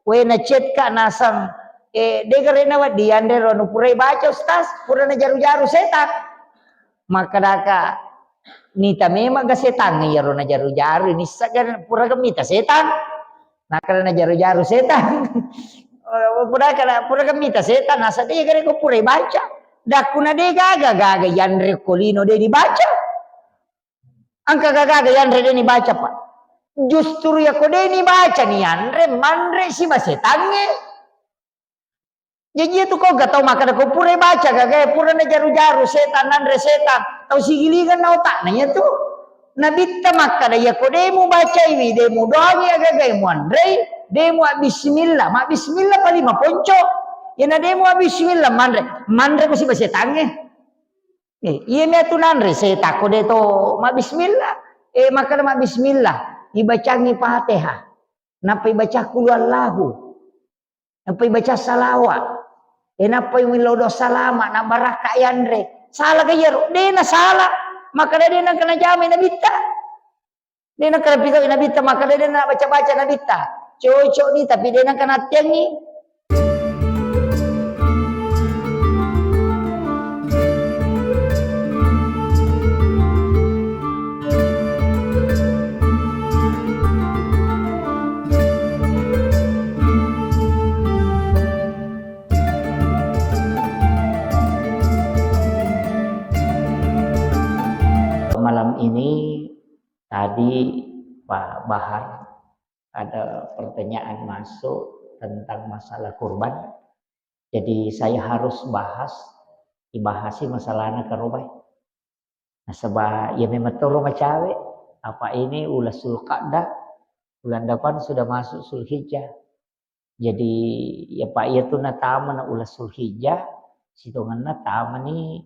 we na chat ka nasang degare na wa diande ro no purai baca ustaz pura na jaru-jaru setan maka daka nita mema ga setan ni ro na jaru-jaru ni sagan pura gamita setan nakala na jaru-jaru setan pura gamita setan asa degare ko purai baca dakuna de gaga yandre kolino de dibaca angka gaga yandre de dibaca pak justru ya kode ini baca nih Andre mandre si masetange jadi itu kau gak tahu maka kau pura baca gak pura na jaru-jaru setan Andre setan tahu si giligan na otak nanya tuh nabitta maka ya kode mu baca ini demu doang ya gak mu Andre demu bismillah mak bismillah paling ma ponco ya na demu bismillah mandre mesti masetange iya me tu Andre setan kode to mak bismillah maka mak bismillah dibacangi Fatihah, napa baca kulullahu, napa baca salawat, napa wilodo salama, na baraka yandre, salah gaya, dena salah, maka dena kena jamin nabita, dena kena pikir nabita, maka dena baca nabita, cocok ni tapi dena kena tiangi. Malam ini tadi Pak Bahar ada pertanyaan masuk tentang masalah kurban. Jadi saya harus dibahasi masalahnya kerubah. Nah sebab ya memang rumah cawe apa ini ulah Zulqa'dah bulan depan sudah masuk Zulhijjah. Jadi ya Pak ya tuh natama na ulah Zulhijjah situnganna tama ni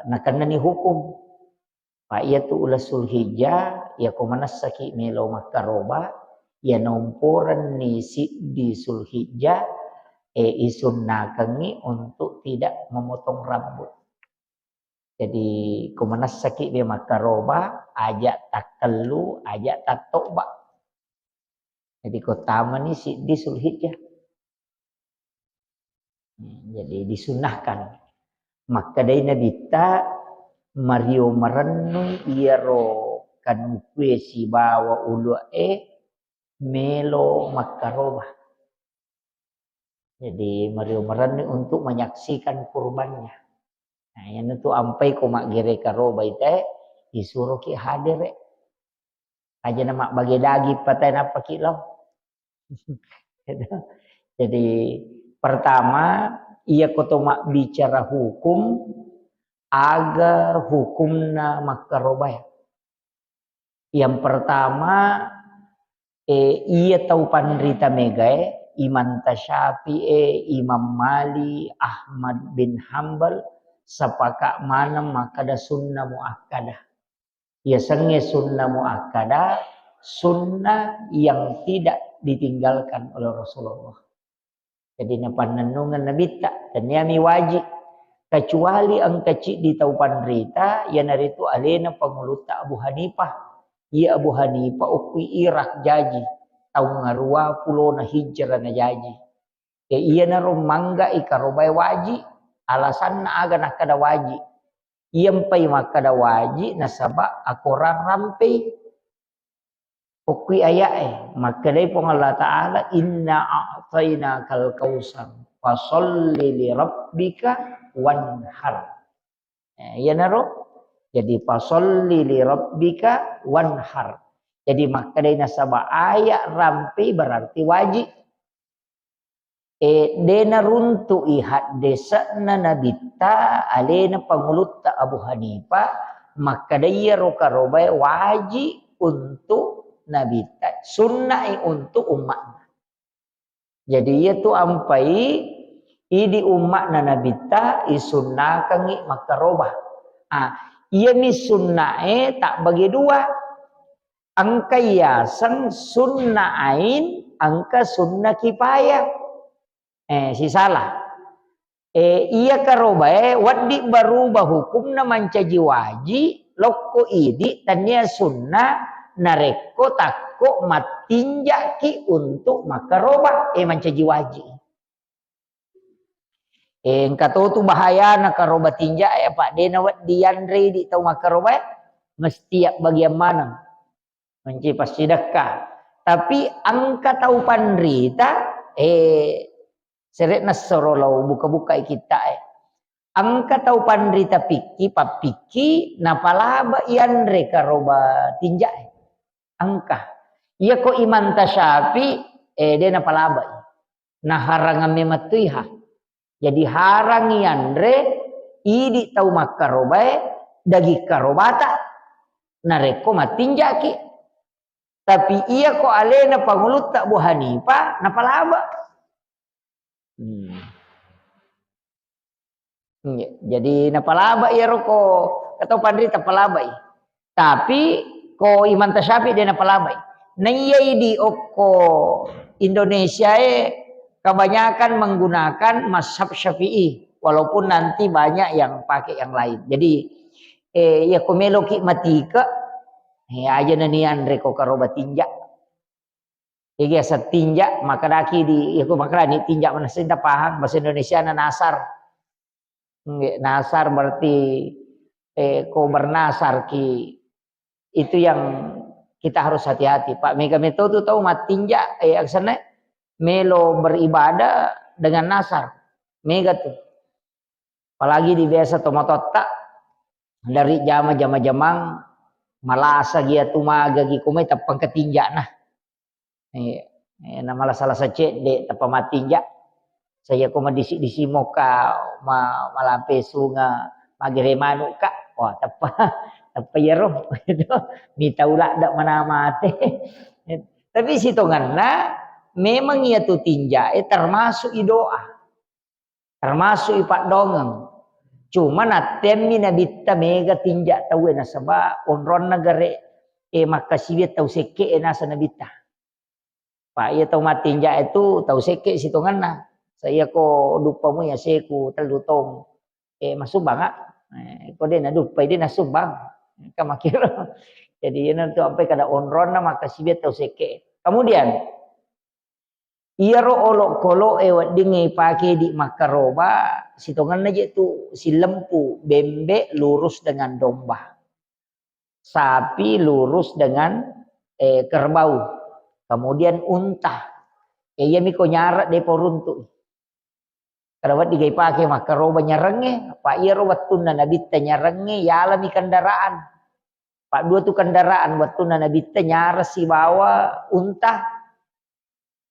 nakana ni hukum. Pak iya tu ulah Zulhijjah ya kumanasaki melo makaroba ya nomporan ni di Zulhijjah isunnakangi untuk tidak memotong rambut. Jadi kumanasaki dia makaroba ajak takallu ajak tatoba. Jadi kotama ni di Zulhijjah. Jadi disunahkan. Maka dari nabita Mario merenung iaro kan kue si bawa ulu melo makarobah. Jadi Mario merenung untuk menyaksikan kurbannya. Nah yang itu ampai ko mak gere karoba ite disuruh ki hadir aja nama bagi dagi patai napa kilau. Jadi pertama ia kotomak bicara hukum agar hukumna makarobah. Yang pertama ia tahu panrita megae Imam Tasyafi'i, Imam Mali, Ahmad bin Hambal sepakat mana makada sunnah muakkadah. Ya senge sunnah muakkadah, sunnah yang tidak ditinggalkan oleh Rasulullah. Jadi napananungan nabi tak dan yami wajib kecuali ang kecil di taupan rita yang dari itu alena penguluta Abu Hanifah ia Abu Hanifah ukwi Irak jaji tau ngarua pulau na hijrah na jaji ia na rumangga ikarobai waji alasan na aga nakada waji iyampai makada waji nasaba akoran rampai ukwi ayae maka dari Allah Ta'ala inna a'tayna kal kausar fasolli li rabbika wanhar. Ya naro. Jadi fasolli li rabbika wanhar. Jadi maka dari nasabah ayat rampi berarti wajib. Dena runtu ihad desa na nabita alena pangulutta Abu Hanifah maka dia roka-robai wajib untuk nabita sunnah untuk umat. Jadi itu ampai idi umat na nabita isunna kangi makarobah. Ia ni sunnae tak bagi dua. Angka yasan sunnah ain, angka sunnah kifayah. Si salah. Ia karobah wadi berubah hukum na mancaji waji loko idi tanya sunnah nareko takko matinjaki untuk makaroba mancaji wajib. Kato tu bahaya na karoba tinja Pak de nawat diandre di tau makaroba mesti bagian mana menci pas sedekah. Tapi angka tahu pandrita seret nasorolau buka-buka kita angka tahu pandrita piki papiki napalaba iandre karoba tinja angka iya ko iman tasyapi de napalaba nah harangan mematuiha jadi harang iandre idi tahu makaroba dagi karobata nareko matinjaki tapi iya ko alena pangulut tak Bu Hanifah napalaba. Jadi napalaba iya roko atau pandri tapalaba. Tapi ko Imam Tasyafi dia napalaba. Nayai di oko Indonesia kebanyakan menggunakan mazhab Syafi'i walaupun nanti banyak yang pakai yang lain. Jadi ya komelo ki matika aja nanian reko karoba tinja. Iki asa tinja maka daki di iku makra ni tinja mana sinta paham bahasa Indonesia na nasar. Nasar berarti ko bernasar ki itu yang kita harus hati-hati. Pak Mega Metode tahu mat tinja aksana melo beribadah dengan nasar. Mega tuh. Apalagi di biasa tomatota dari jama-jama-jamang malasa gia tumaga gi kumay tapang katinja na. Na malasala sa cek de tapang matinja. Saya ko madisi-disi mo ka malape sunga magiremano ka. Wah tapa yero. Mita ula dak manamate. Tapi sitonganna memang ia tu tinja termasuk doa. Termasuk ipat dongeng. Cuma natemi nabita mega tinja tahu na saba onron nagare makasibit tahu seke nasa nabita. Pak ia tahu matinja itu tahu seke sitongan na. Saya ko dupa mo ya seku talutong masubang ko din na dupa din nasubang kamakiro. Jadi yan tu sampai kada onron na makasibit tahu seke. Kemudian iya ro olok kolo dingi pakai di makaroba sitongan aja tu si lempu bembe lurus dengan domba sapi lurus dengan kerbau kemudian unta iya miko nyarat de poruntu karawat digai pakai makaroba nyarenge pak iya ro wattuna nabita nyarenge yala mi kendaraan pak dua tu kendaraan wattuna nabita nyara si bawa unta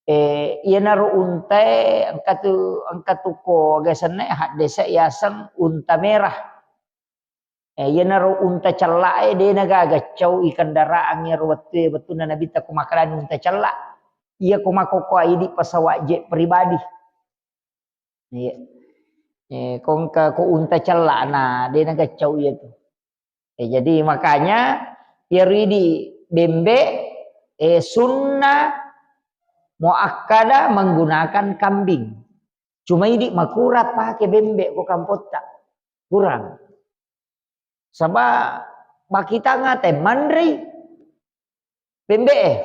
iya naru unta angkatu ko gasane hak desa yasang unta merah iya naru unta cella de naga gacau ikan daraan nya ruwate betuna nabi ta kumakaran unta cella iya kumakoko idi pesawat jet pribadi iya kongka ko unta cella nah de naga gacau iya tu jadi makanya iridi bembe sunnah muakkada menggunakan kambing. Cuma ini makurat pakai bembe ko kampot tak kurang. Sabab bakita ngate mandri bembe.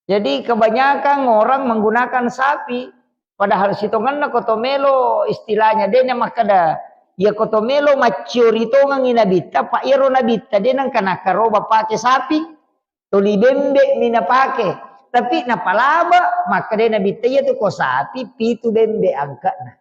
Jadi kebanyakan orang menggunakan sapi. Padahal sitongan na kotomelo istilahnya dia makada ya kotomelo maciorito ngang inabita pak iro nabita dia nang kana karoba pakai sapi. Toli bembe mina pakai. Tapi napalaba maka dia nabi taya tu ko sapi pitu bembe angkat nah.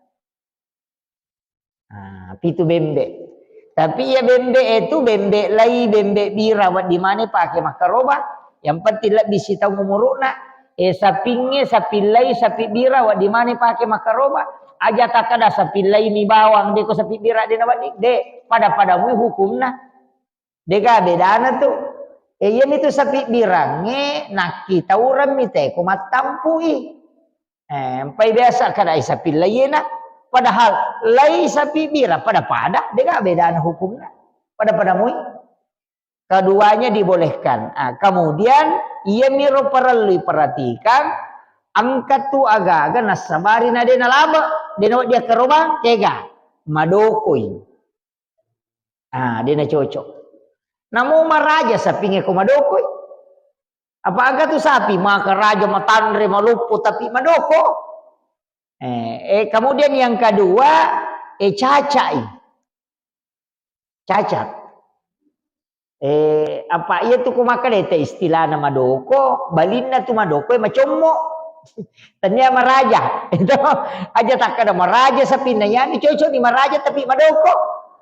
Pitu bembe. Tapi ya bembe itu bembe lai bembe bira wat di mana pakai makaroba. Yang penting lah bisi tahu ngumuruna. Sapinge sapi lai sapi bira wat di mana pakai makaroba. Aja tak ada sapi lai mi bawang de ko sapi bira de nawat de pada mu hukumna. Dega bedana tuh. Iya itu sapi birange nak kita orang mite ko matampui. Pai biasa kada sapi layena padahal lai sapi bira pada dega bedaan hukumnya. Pada mui. Keduanya dibolehkan. Kemudian ia miro perlu perhatikan angkat tu aga-aga nasabari na de nalaba de dia kerobang tega madokoi. Dia na cocok. Namo maraja sapinge ko madoko. Apa aga tu sapi maka raja matandre malupo tapi madoko. Kemudian yang kedua cacai. Cacat. Apa iya tu kumaka dete istilah nama doko, balinna tu madoko macomo. Tanya maraja. Itu aja tak ada maraja sapina ya ni cocok di maraja tapi madoko.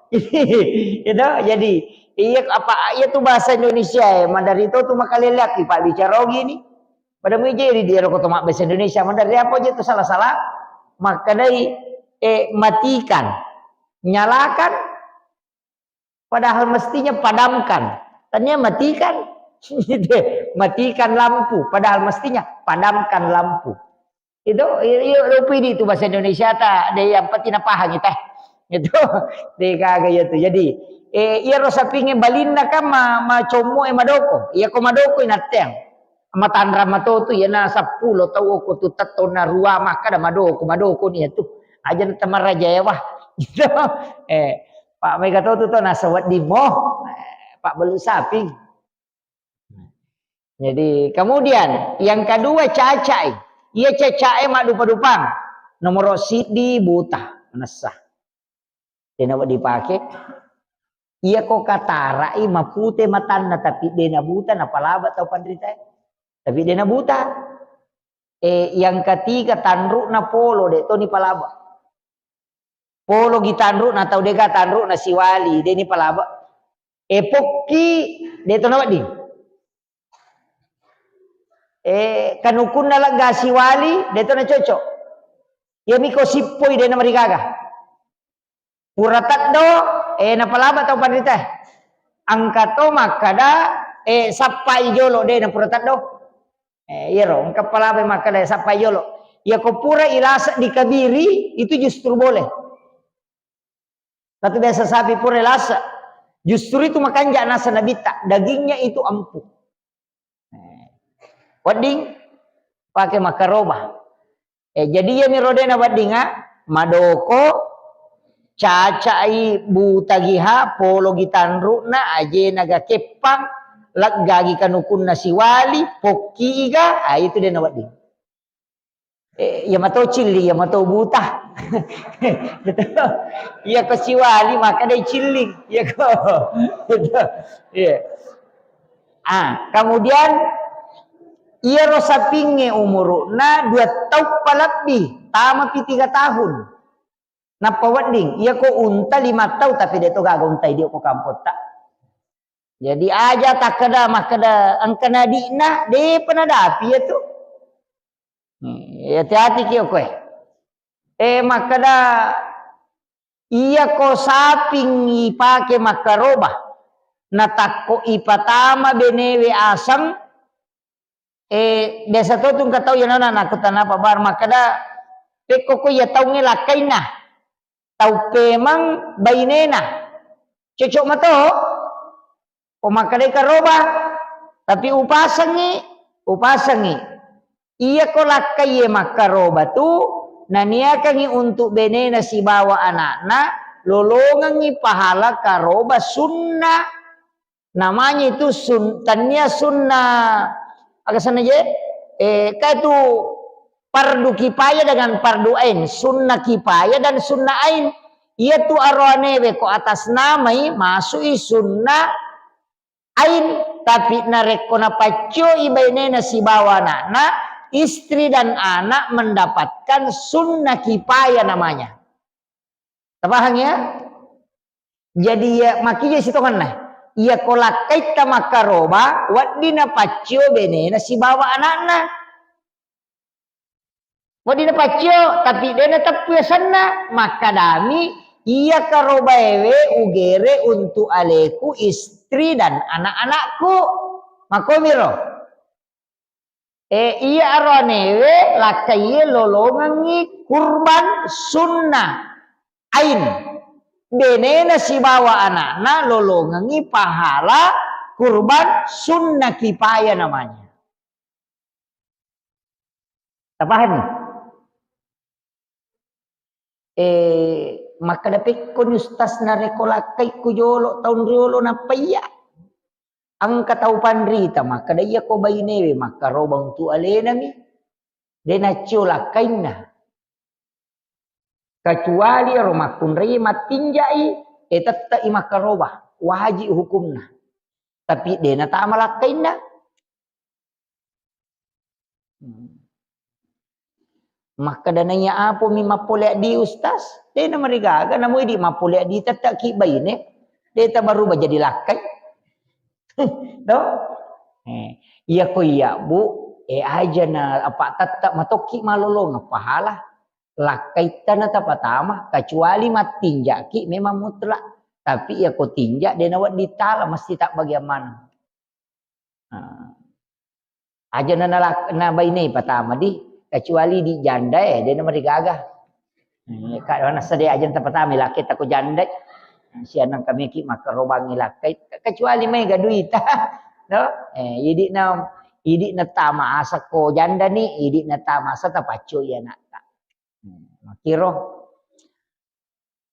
Itu jadi iya apa iya tu bahasa Indonesia mandari itu tu makalelaki Pak bicara gini. Pada menjadi dia rokok mak bahasa Indonesia mandari apa aja tu salah-salah maka dari matikan, nyalakan padahal mestinya padamkan. Tanya matikan. Matikan lampu padahal mestinya padamkan lampu. Itu lupa itu bahasa Indonesia tak ada yang patina paham kita. Itu dia kagak itu. Jadi ia rasa pingin balinda kan macomo madoko. Ia ko madoko inateng. Matandra mato tu ia na 10 tau ko tu tato na ruama kada madoko ni itu. Aja na tamaraja ya wah. Gitu. Pak Mega tu na sawat di moh. Pak belu sapi. Jadi kemudian yang kedua cacai. Ia cacai mak dupa-dupang. Nomor sidi buta. Nasah. Dia nak dipakai. Ia kok katarai mapute matanda tapi dia nak buta na palaba tau pandrita. Tapi dia nak buta. Yang ketiga tanruk na polo dek to ni palaba. Polo gitanruk na tau deka tanruk na siwali dia ni palaba. Pokki dia to na di. Kanukun na laga siwali dia to na cocok. Ya miko sipoi dia na marigaga. Puratat do napalaba tau pandita. Angkato makada sapai jolo de na puratat do. Iro angka palaba makada sapai jolo. Ya ko pura ilasa di kabiri itu justru boleh. Kata biasa sapi pura ilasa. Justru itu makanja nasa nabita, dagingnya itu empuk. Wading pakai makaroba. Jadi ya mirodena wadinga madoko cacai butagiha polo gitanru na aje naga kepang laggagi kanukun na siwali pokki iga itu dia na wading. Ya matau cili ya matau buta. Ya ko siwali maka dai cili ya ko. Kemudian ia rosa pinge umurna 2 tahun palabih tama pi 3 tahun. Napa wading? Ia ko unta 5 tahun tapi dia to gaga unta dia ko kampot tak. Jadi aja tak kada makada angkana dina de penadapi ya tu. Hati-hati kio kowe. Makada iya ko saping ipake makaroba. Natako ipatama benewe asam. Desa to tung katau ya nana nakutan apa bar makada peko ko ya tau ngelakain na. Tau pemang bainena. Cocok mato. O makada karoba. Tapi upasangi. Iya ko lakai makaroba tu naniakangi untuk benena si bawa anakna lolongangi pahala karoba sunnah. Namanya itu tanya sunnah. Agak sana je. Kaitu fardu kifayah dengan fardu ain, sunnah kifayah dan sunnah ain. Ia tu arwanewe ko atas namai masui sunnah ain tapi nareko na pacio ibainena si bawa anakna. Istri dan anak mendapatkan sunnah kifayah namanya. Paham ya? Jadi ya makinya situ kan nah. Ia kolakai tamakaroba wadina pacio benena si bawa anak-anak. Wadina pacio tapi dena tapi sana maka dami ia karoba ewe ugere untuk aleku istri dan anak-anakku. Makomiro. Iya aronewe lakai lolongangi kurban sunnah ain benena si bawa anakna lolongangi pahala kurban sunnah kifayah namanya. Paham? Maka dapat kon ustas na rekolakai kujolo tahun riolo na paya. Angka tahu pandrita maka daya ko baynewe maka robang tu alena mi. Dena ciola kainna. Kecuali romakun rei matinjai etatta imaka roba wajib hukumna. Tapi dena tak malakainna. Maka dananya apa mi mapolek di ustaz? Dena marigaga namu di mapolek di tetap ki bayne. Deta baru jadi lakai. Doh? Iya ko iya bu. Aja na apa tetap matoki malolong pahala. Lakai tanah tapatama kecuali matinjaki memang mutlak. Tapi ya ko tinjak dena wat ditala mesti tak bagaimana. Aja na bayne patama di kecuali di janda dia nama digagah. Kalau nak sedia aja tempat kami laki takut janda. Sianang kami ki maka robangi laki kecuali mai gaduit. No? Idik na tama asa ko janda ni idik na tama asa tapacu ya nak. Makiro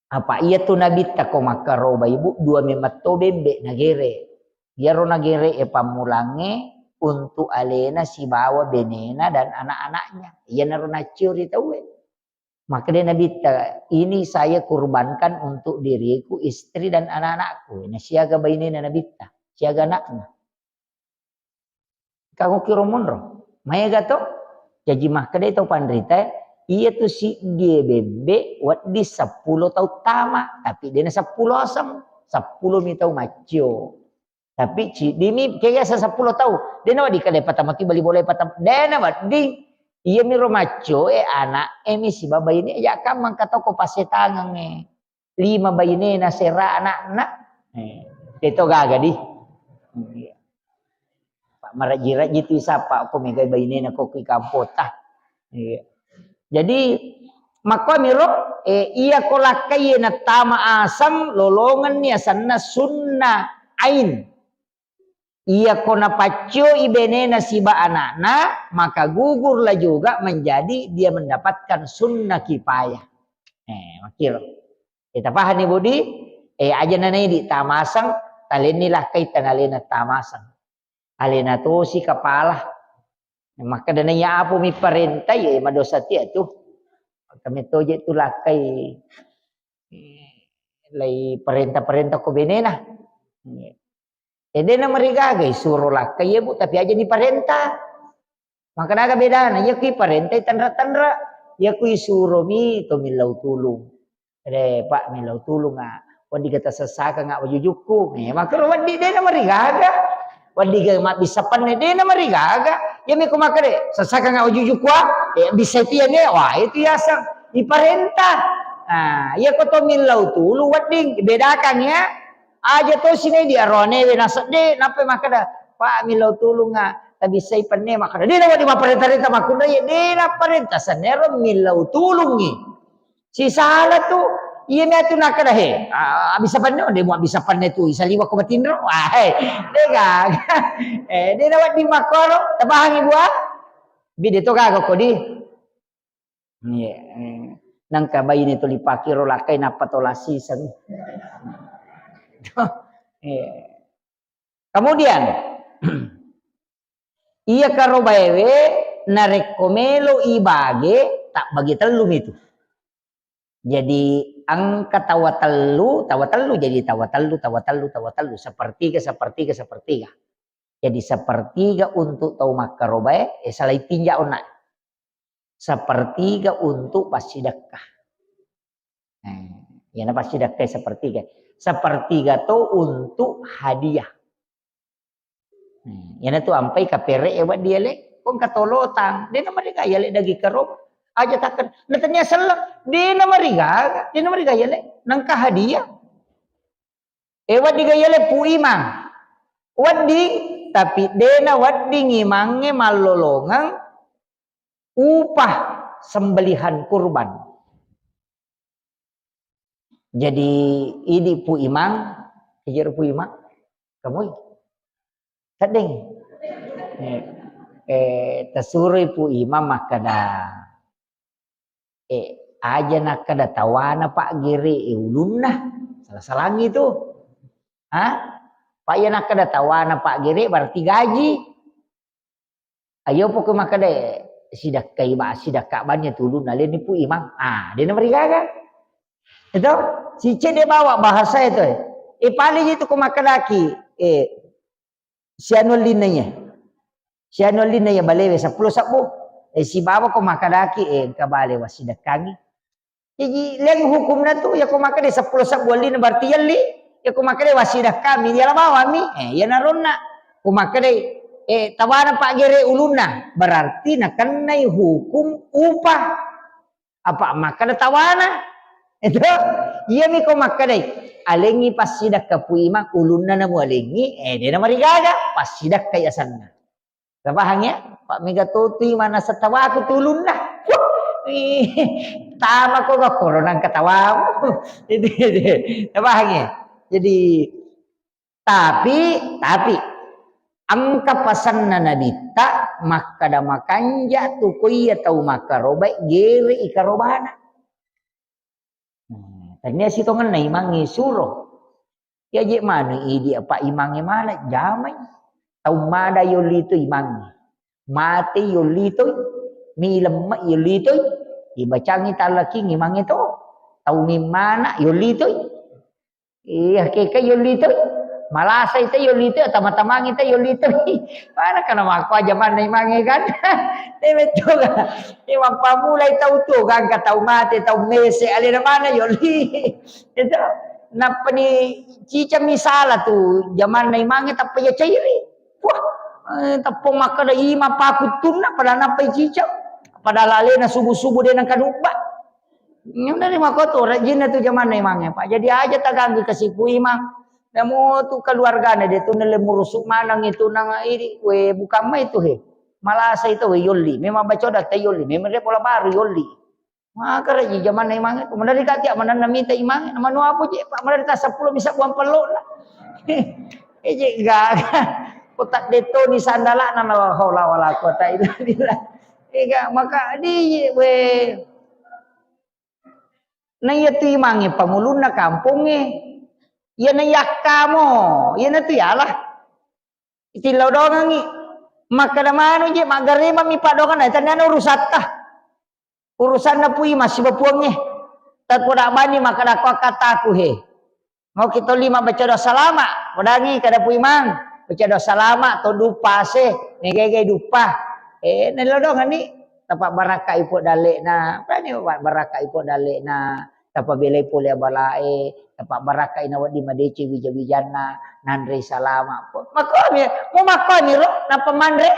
apa iya tu nabi tako maka roba ibu dua memato bembe nagere. Dia ro nagere pamulange untuk alena si bawa benena dan anak-anaknya. Ia naruna curi tahu. Maka dia Nabi ini saya kurbankan untuk diriku, istri dan anak-anakku. Ini siaga bainena Nabi siaga anaknya. Kamu kira munro. Maya gato. Jadi maka dia tahu pandrita. Ia tu si dia bebe wat di 10 tahu tama. Tapi dia 10 asam. 10 mi tahu macio. Tapi dimi kaya sa 10 tahu. Dia nawa di kale patamaki bali boleh patam. Dia nawa di iya mi romacho anak mi si babai ini ya kamang kata ko pasetangang 5 bayi ini na sera anak-anak. Itu gaga di. Pak marajira gitu sapa ko mi bayi ini na ko ki kampota. Jadi maka miro iya ko lakai na tama asam lolongan ni asanna sunnah ain. Ia kona pacio ibenena siba anakna maka gugurlah juga menjadi dia mendapatkan sunnah kifayah. Makil. Kita paham nih budi. Aja nanai di tamasang talenilah kaitan alena tamasang. Alena tu si kepala. Maka dananya apa mi perintah ya madosa tia tu. Kami tu je tu lakai lay perintah-perintah ko benena. Dia nama rigagai suruh lah kaya bu tapi aja di parenta. Maka naga beda na ya kui parenta tandra-tandra ya kui suruh mi to milau tulung. Pak milau tulung wadi kata sesaka ngak wajujuku. Maka wadi dia nama rigaga. Wadi ga mak bisa panne dia nama rigaga. Ya mi kumaka de sesaka ngak wajujuku bisa tian ne wah itu yasang di parenta. Ya ko to milau tulung wadi bedakan ya. Aja to sini dia rone we nasade nape makada Pak milau tulung tabi sai panne makada dia nawa di maparenta makunda ya dia parenta sanero milau tulungi si salah tu iya me tu nakada he bisa panne dia mau bisa panne tu isaliwa ko batindro wah dia gag dia nawa di makoro tabahangi buah bide to gago ko di nang kabay ni to lipakiro lakay na patolasi sang. Kemudian ia karo baewe narekomelo ibage tak bagi telum itu. Jadi angka tawatellu jadi tawatellu sepertiga. Jadi sepertiga untuk tahu makarobae salai tinja onak. Sepertiga untuk pasidakah. Ya na pasidakah sepertiga. Sepertiga tu untuk hadiah. Yana tu ampai kapere buat dia le, kong katolotang, dia nama dia ya le dagi karom, aja takkan, natanya salah, dia nama dia ya le, nangka hadiah. Wat diga ya le pu imang, wadi, tapi dena wadi ngimange malolongang upah sembelihan kurban. Jadi ini pu imang, hijau pu imang, kamu sedeng, tersuruh pu imam makada, aja nak kada tawana pak giri ulunna, salah salangi tu, Pak ya nak kada tawana Pak gere berarti gaji. Ayo pokok makade sidak kai ba sidak ka banyak tulun nalen ni pu imang. Dia nomor gaga. Itu si C dia bawa bahasa itu. Paling itu ko makadaki sianulinanya. Sianulinanya balewe 10 sabu. Si baba ko makadaki kabale wasidak kagi. Jadi leng hukum na tu ya ko makade 10 sabu alin berarti yali. Ya ko makade wasidak kami dia bawa mi. Ya naronna. Ko makade tawanan Pak Gere uluna berarti nak kenai hukum upah apa makada tawana itu iya mi ko makada alengi pasidak kapuima uluna na mo alengi dia na marigaga pasidak kaya sanna sabahangnya Pak Megatuti mana setawa aku tulun lah tama ko ga koronang katawa itu sabahangnya jadi tapi angka pasan na nabita makada makanja tukoy atau makarobay gere ikarobana. Tanya si tongan na imangi suro. Ya je mana idi apa imangi mana jamay. Tau mada yolito imangi. Mate yolito milam yolito ibacangi talaki imangi to. Tau mi mana yolito. Hakika yolito. Malasa itu yolito tama-tamang itu yolito para kana mako zaman na imangi kan betul kan iwan pamulay tau tu kan katau mate tau mese ali na mana yoli itu napa ni cica misala tu zaman na imangi tapi ya cairi wah tapong makada ima pakutun na pada napa cica pada lale na subuh-subuh dia nang kanuba yang dari mako tu rajin tu zaman na imangi Pak jadi aja taganggi kasipu imang namo tu keluarga na dito nalemurusuk manang itu nang iri we bukan mai itu he malasa itu we yoli memang baca dah yoli memang dia pola baru yoli maka raji zaman na imang itu mandari katia manan namita imang namanu apa je Pak mandari ta 10 bisa buang peluk lah je gaga kotak deto ni sandala na haula wala quwata illa billah maka di we na itu imang pamulun na kampung ya na yakamo ya na tu yalah itilaw dongan ni makadamano je magarema mi padongan ay tanan urusan na pui masih bapuang tat poda bani makadako kataku he mau kita lima baca doa salama podangi kada pui mang baca doa salama to dupa se negege dupa nalodongan ni tapak baraka ipo dale na prani baraka ipo dale na tapa belai pole balae tapak baraka inawat di madece wija-wijana nandre salama makomi mo makomi ro na pamandre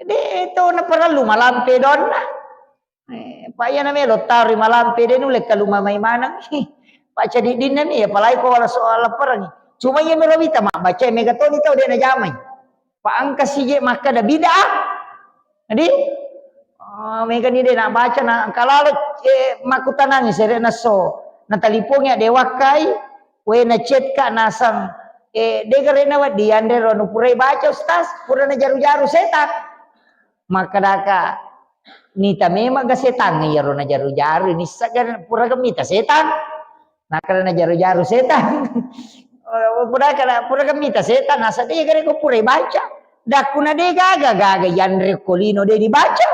jadi itu na perlu malampe don Pak ya namelo tari malampe den ulek kaluma may manang Pak jadi dinna ni ya palai ko wala soal perang cuma ya merawita mak baca megatoni tau dia na jamai Pak angka sije maka da bidah jadi mega ni dia nak baca na kalau makutanang sere na so na talipongnya dewakai we na chat ka nasang de garena wa diande ro pure baca ustaz pura na jaru-jaru setan maka daka nita memang ga setan ya ro na jaru-jaru ni sagan pura gamita setan na kana jaru-jaru setan pura gamita setan asa de gare ko pure baca dakuna de gaga yandre kolino de dibaca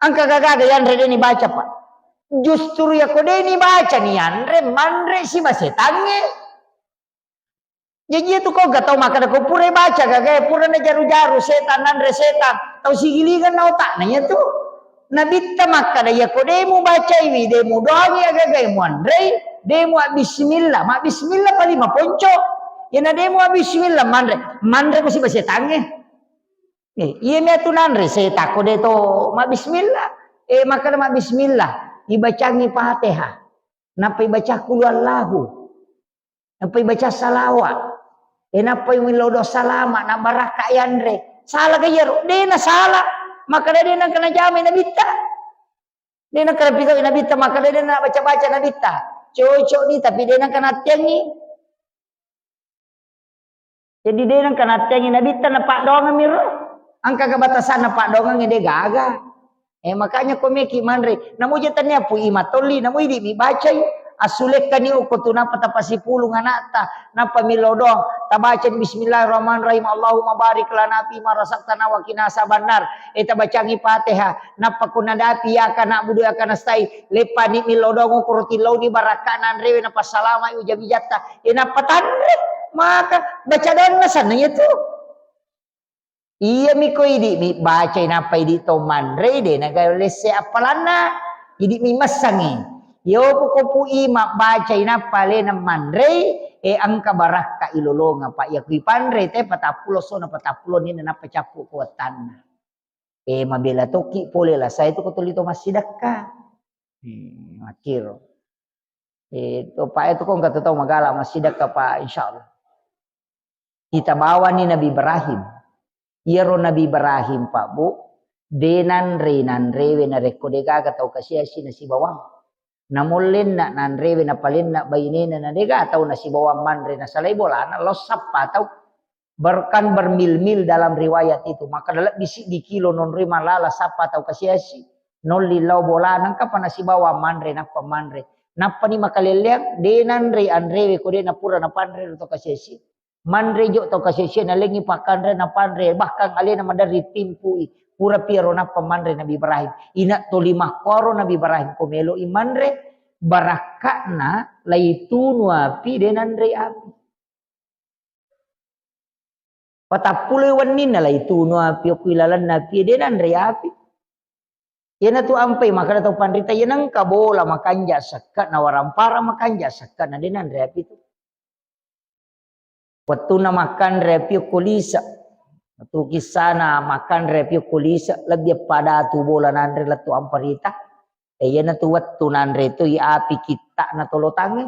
angka gaga yandre de dibaca Pak justru ya kode ini baca nih andre mandre si basetange jadi itu kau gak tahu makan aku pura baca gak pura na jaru-jaru setan andre setan tahu si giligan na otak nanya tuh nabita makan ya kode mu baca ini demu doanya gak mu andre demu bismillah mak bismillah paling ma ponco ya na demu bismillah mandre ko si basetange iya me tu nandre setan kode to mak bismillah makan mak bismillah ibacangi Fatihah, napa ibaca qul huwallahu, napa ibaca salawat, napa milodo salama, na baraka yandre, salah gaya, dena salah, maka dena kena jamin nabita, dena kena pikir nabita, maka dena baca nabita, cocok ni tapi dena kena tiangi, jadi dena kena tiangi nabita, napa doang miro, angka kebatasan napa doang dia gagal. Makanya komeki mandre namu jetannya pu imatoli namu idi mi bacai Asulek kani uko tu napa tapasipulung anata napa milodong tabacen bismillahirrahmanirrahim Allahumma barik lana fi ma razaqtana wa qina azabannar bacangi Fatihah napa kunadapi ya kana budu ya kana stai lepani milodong uko tilau ni barakanan rewe napa salama ujabijata napa tanre maka baca doa sana itu iya miko idi mi baca napa idi to manre de naga lese apalana idi mi masangi yo puko ima baca napa le na manre angka baraka ilolonga pa ya kui panre te patapulo so na patapulo ni na pacapu kuatan mabela toki pole lah saya itu kutulito masidaka makiro itu pak itu kok nggak tahu magala masidaka pa insyaallah kita bawa ni Nabi Ibrahim. Iyaro Nabi Ibrahim Pak Bu. Denan rewe na rekodega atau kasiyasi na si bawang. Namulin na nanrewe na palin na bayinin na dega atau na si bawang manre na salay bola na losap pa atau bermil-mil dalam riwayat itu. Maka dalam bisi di kilo non rima lala sapa atau kasiyasi. Non lilaw bola nang kapan na si bawang manre na pamanre. Napa ni makaliliang denan anrewe ko de na pura na panre atau kasiyasi. Manre jo to kasesya na lengi pakanre na panre bahkan alina madari timpui pura piero na pamanre Nabi Ibrahim ina to lima koro Nabi Ibrahim komelo imanre barakana laitunu api denanre api patapule wanina laitunu api kuilalan napi denanre api yana tu ampai maka to pandrita yanang kabola makanja sakka na warampara makanja sakka na denanre api tu waktu na makan review kulisa waktu kisana makan review kulisa lebih pada tu bola nandre latu amparita na tu waktu nandre tu ya api kita na tolo tangi